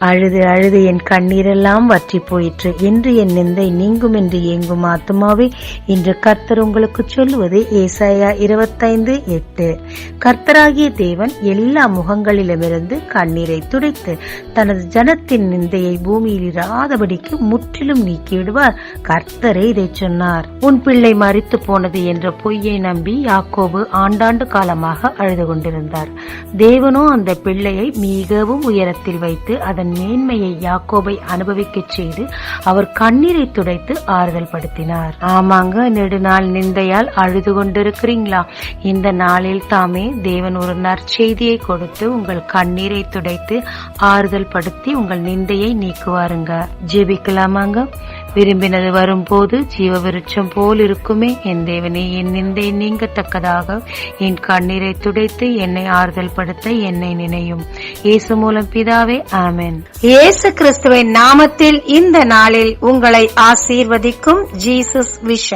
அழுது அழுது என் கண்ணீரெல்லாம் வற்றி போயிற்று என்று என் நிந்தை நீங்கும் என்று ஏங்கும் ஆத்துமாவே, இன்று கர்த்தர் உங்களுக்கு சொல்லுவது ஏசாயா 25:8. கர்த்தராகிய தேவன் எல்லா முகங்களிலுமிருந்து கண்ணீரை துடைத்து தனது ஜனத்தின் நிந்தையை பூமியில் இராதபடிக்கு முற்றிலும் நீக்கிவிடுவார். கர்த்தரே இதை சொன்னார். உன் பிள்ளை மரித்து போனது என்ற பொய்யை நம்பி யாக்கோபு ஆண்டாண்டு காலமாக அழுது கொண்டிருந்தார். தேவனோ அந்த பிள்ளையை மிகவும் உயரத்தில் வைத்து அதன் மேன்மையை யாக்கோபை அனுபவிக்க செய்து அவர் கண்ணீரை துடைத்து ஆறுதல் படுத்தினார். ஆமாங்க, நெடுநாள் நிந்தையால் அழுது கொண்டிருக்கிறீங்களா? இந்த நாளில் தாமே தேவன் ஒரு நற்செய்தியை கொடுத்து உங்கள் கண்ணீரை துடைத்து ஆறுதல் படுத்தி உங்கள் நிந்தையை நீக்குவாருங்க. ஜெபிக்கலாமாங்க. விரும்பினது வரும்போது ஜீவ விருட்சம் போல் இருக்குமே. என் தேவனே, என் நிந்தை நீங்கத்தக்கதாக என் கண்ணீரை துடைத்து என்னை ஆறுதல் படுத்த என்னை நினையும். இயேசு மூலம் பிதாவே, ஆமென். இயேசு கிறிஸ்துவின் நாமத்தில் இந்த நாளில் உங்களை ஆசீர்வதிக்கும் ஜீசஸ் விஷன்.